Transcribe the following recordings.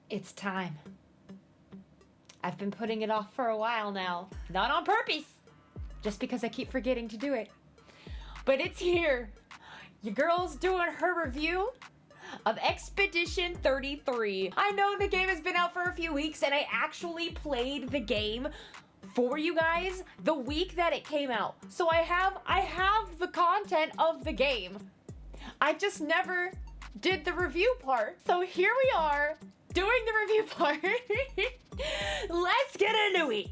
It's time. I've been putting it off for a while now. Not on purpose, just because I keep forgetting to do it. But it's here. Your girl's doing her review of Expedition 33. I know the game has been out for a few weeks, and I actually played the game for you guys the week that it came out. So I have the content of the game. I just never did the review part. So here we are doing the review part. Let's get into it.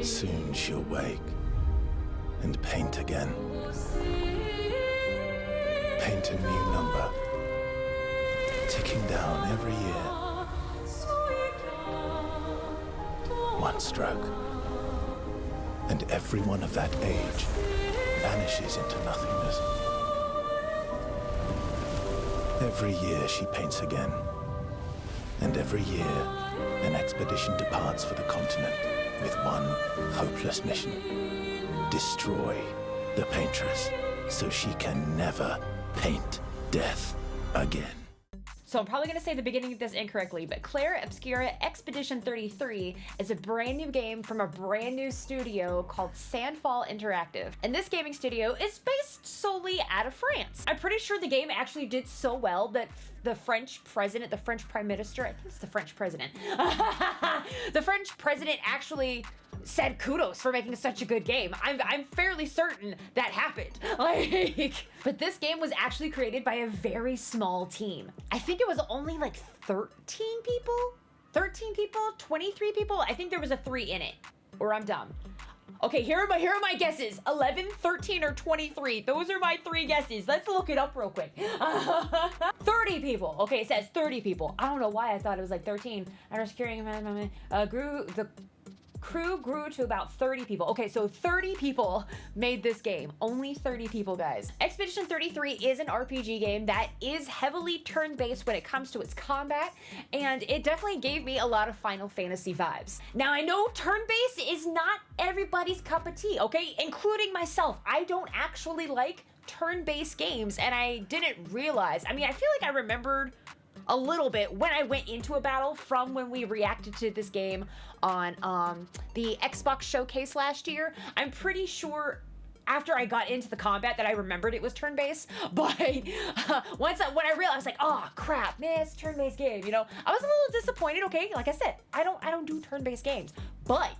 Soon she'll wake and paint again. Paint a new number, ticking down every year. One stroke, and everyone of that age vanishes into nothingness. Every year she paints again, and every year an expedition departs for the continent with one hopeless mission: destroy the paintress so she can never paint death again. So I'm probably going to say the beginning of this incorrectly, but Clair Obscura Expedition 33 is a brand new game from a brand new studio called Sandfall Interactive. And this gaming studio is based solely out of France. I'm pretty sure the game actually did so well that the French president, the French prime minister, I think it's the French president, the French president actually said kudos for making such a good game. I'm fairly certain that happened. But this game was actually created by a very small team. I think it was only like 13 people, 23 people. I think there was a 3 in it, or I'm dumb. Okay, here are my guesses. 11, 13, or 23. Those are my 3 guesses. Let's look it up real quick. 30 people. Okay, it says 30 people. I don't know why I thought it was like 13. I was carrying the crew grew to about 30 people. Okay, so 30 people made this game. Only 30 people, guys. Expedition 33 is an RPG game that is heavily turn-based when it comes to its combat, and it definitely gave me a lot of Final Fantasy vibes. Now, I know turn-based is not everybody's cup of tea, okay? Including myself. I don't actually like turn-based games, and I didn't realize. I mean, I feel like I remembered a little bit when I went into a battle from when we reacted to this game on the Xbox showcase last year. I'm pretty sure after I got into the combat that I remembered it was turn-based, but when I realized, I was like, oh crap, man, it's a turn-based game, you know? I was a little disappointed, okay? Like I said, I don't do turn-based games, but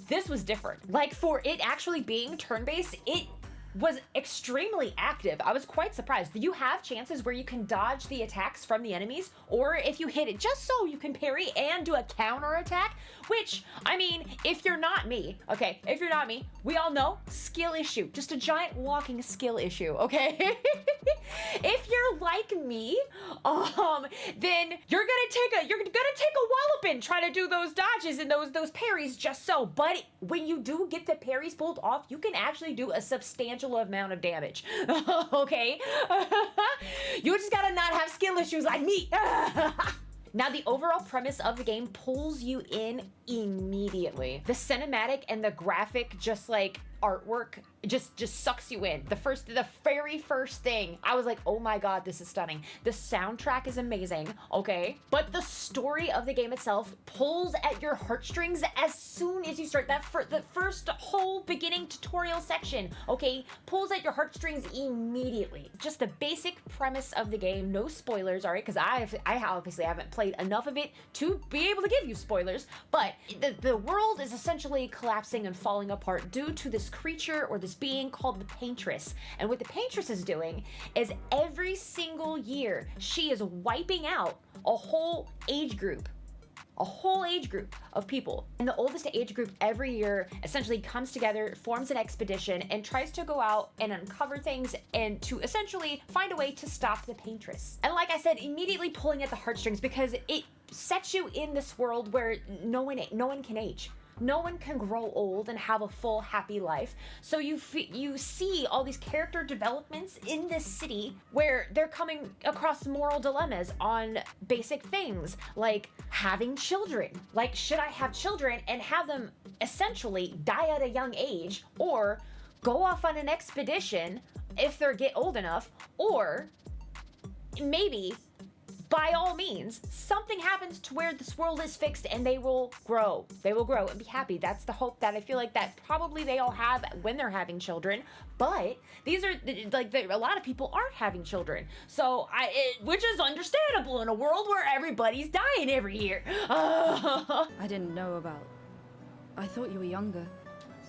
this was different. Like, for it actually being turn-based, it was extremely active. I was quite surprised. You have chances where you can dodge the attacks from the enemies, or if you hit it just so you can parry and do a counter attack, which, I mean, if you're not me, okay, if you're not me, we all know, skill issue, just a giant walking skill issue, okay? If you're like me, then you're gonna take a walloping trying to do those dodges and those parries just so, but when you do get the parries pulled off, you can actually do a substantial amount of damage. Okay? You just gotta not have skill issues like me. Now, the overall premise of the game pulls you in immediately. The cinematic and the graphic, just like artwork, just sucks you in. The very first thing, I was like, oh my god, this is stunning. The soundtrack is amazing, okay? But the story of the game itself pulls at your heartstrings as soon as you start. The first whole beginning tutorial section, okay, pulls at your heartstrings immediately. Just the basic premise of the game, no spoilers, all right? Because I obviously haven't played enough of it to be able to give you spoilers, but the world is essentially collapsing and falling apart due to this creature or this being called the Paintress. And what the Paintress is doing is every single year she is wiping out a whole age group of people. And the oldest age group every year essentially comes together, forms an expedition, and tries to go out and uncover things and to essentially find a way to stop the Paintress. And like I said, immediately pulling at the heartstrings because it sets you in this world where no one can age. No one can grow old and have a full, happy life. So you see all these character developments in this city where they're coming across moral dilemmas on basic things like having children. Like, should I have children and have them essentially die at a young age, or go off on an expedition if they get old enough, or maybe by all means, something happens to where this world is fixed and they will grow. They will grow and be happy. That's the hope that I feel like that probably they all have when they're having children. But these are like a lot of people aren't having children. So which is understandable in a world where everybody's dying every year. I didn't know about. I thought you were younger.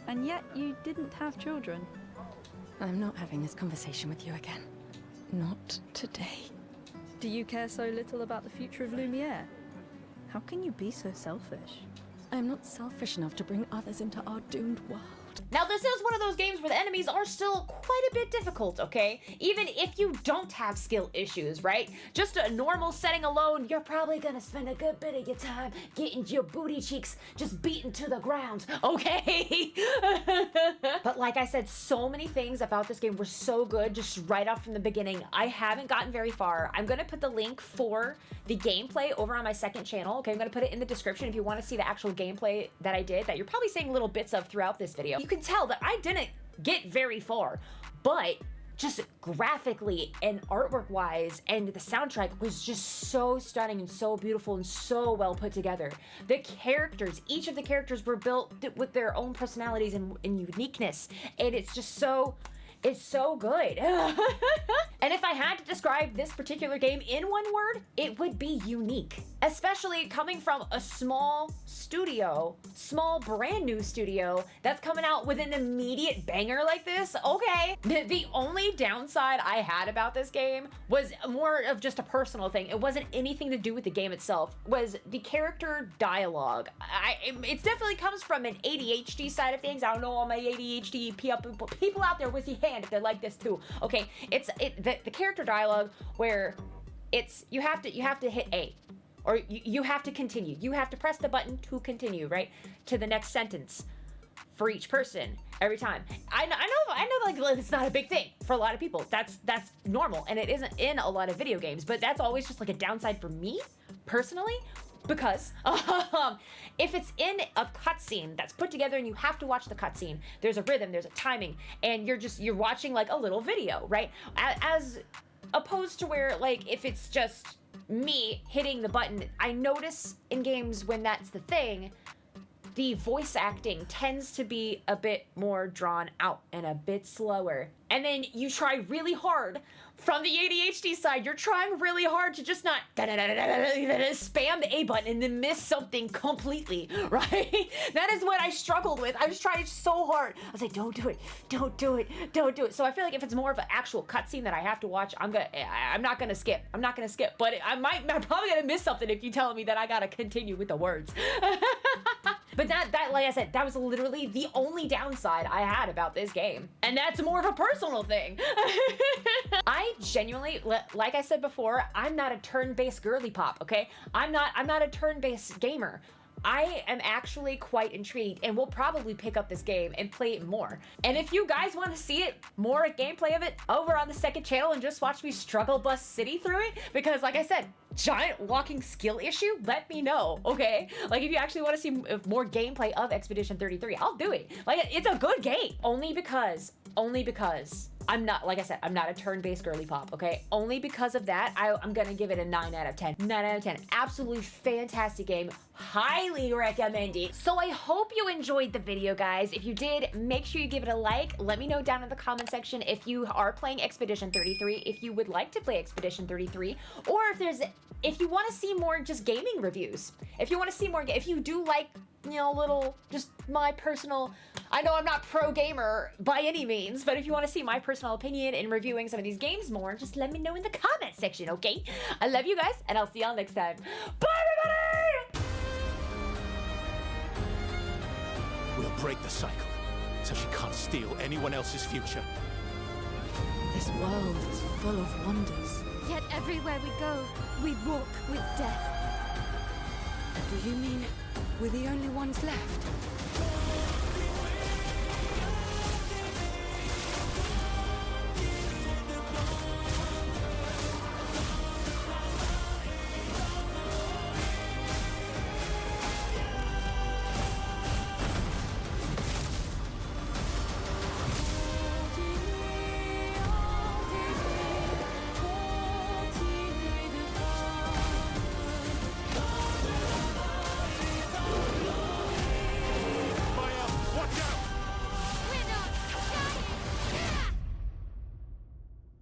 And yet you didn't have children. I'm not having this conversation with you again. Not today. Do you care so little about the future of Lumiere? How can you be so selfish? I am not selfish enough to bring others into our doomed world. Now, this is one of those games where the enemies are still quite a bit difficult, okay? Even if you don't have skill issues, right? Just a normal setting alone, you're probably gonna spend a good bit of your time getting your booty cheeks just beaten to the ground, okay? But like I said, so many things about this game were so good just right off from the beginning. I haven't gotten very far. I'm gonna put the link for the gameplay over on my second channel, okay? I'm gonna put it in the description if you wanna see the actual gameplay that I did, that you're probably seeing little bits of throughout this video. You can tell that I didn't get very far, but just graphically and artwork wise, and the soundtrack was just so stunning and so beautiful and so well put together. The characters, each of the characters were built with their own personalities and uniqueness, and it's just so, it's so good. And if I had to describe this particular game in one word, it would be unique. Especially coming from a small studio, small brand new studio that's coming out with an immediate banger like this. Okay. The only downside I had about this game was more of just a personal thing. It wasn't anything to do with the game itself. Was the character dialogue. It definitely comes from an ADHD side of things. I don't know all my ADHD people out there with your hand if they're like this too. Okay, the character dialogue where it's you have to hit A, or you have to continue. You have to press the button to continue, right, to the next sentence for each person every time. I know like it's not a big thing for a lot of people. That's normal, and it isn't in a lot of video games, but that's always just like a downside for me personally. Because if it's in a cutscene that's put together and you have to watch the cutscene, there's a rhythm, there's a timing, and you're watching like a little video, right? As opposed to where, like, if it's just me hitting the button, I notice in games when that's the thing, the voice acting tends to be a bit more drawn out and a bit slower. And then you try really hard from the ADHD side, you're trying really hard to just not spam the A button and then miss something completely, right? That is what I struggled with. I was trying so hard. I was like, don't do it, don't do it, don't do it. So I feel like if it's more of an actual cutscene that I have to watch, I'm not gonna skip. I'm not gonna skip, but I'm probably gonna miss something if you're telling me that I gotta continue with the words. But that, like I said, that was literally the only downside I had about this game. And that's more of a personal thing. I genuinely, like I said before, I'm not a turn-based girly pop, okay? I'm not a turn-based gamer. I am actually quite intrigued and will probably pick up this game and play it more. And if you guys want to see it, more gameplay of it over on the second channel and just watch me struggle bust city through it, because like I said, giant walking skill issue, let me know, okay? Like if you actually want to see more gameplay of Expedition 33, I'll do it. Like it's a good game. Only because I'm not, like I said, I'm not a turn-based girly pop, okay? Only because of that, I'm gonna give it a 9 out of 10. 9 out of 10. Absolutely fantastic game. Highly recommend it. So I hope you enjoyed the video, guys. If you did, make sure you give it a like. Let me know down in the comment section if you are playing Expedition 33, if you would like to play Expedition 33, or if you want to see more just gaming reviews. If you want to see more, if you do like, you know, little, just my personal, I know I'm not pro gamer by any means, but if you want to see my personal opinion in reviewing some of these games more, just let me know in the comment section, okay? I love you guys, and I'll see y'all next time. Bye, everybody! We'll break the cycle, so she can't steal anyone else's future. This world is full of wonders. Yet everywhere we go, we walk with death. Do you mean we're the only ones left?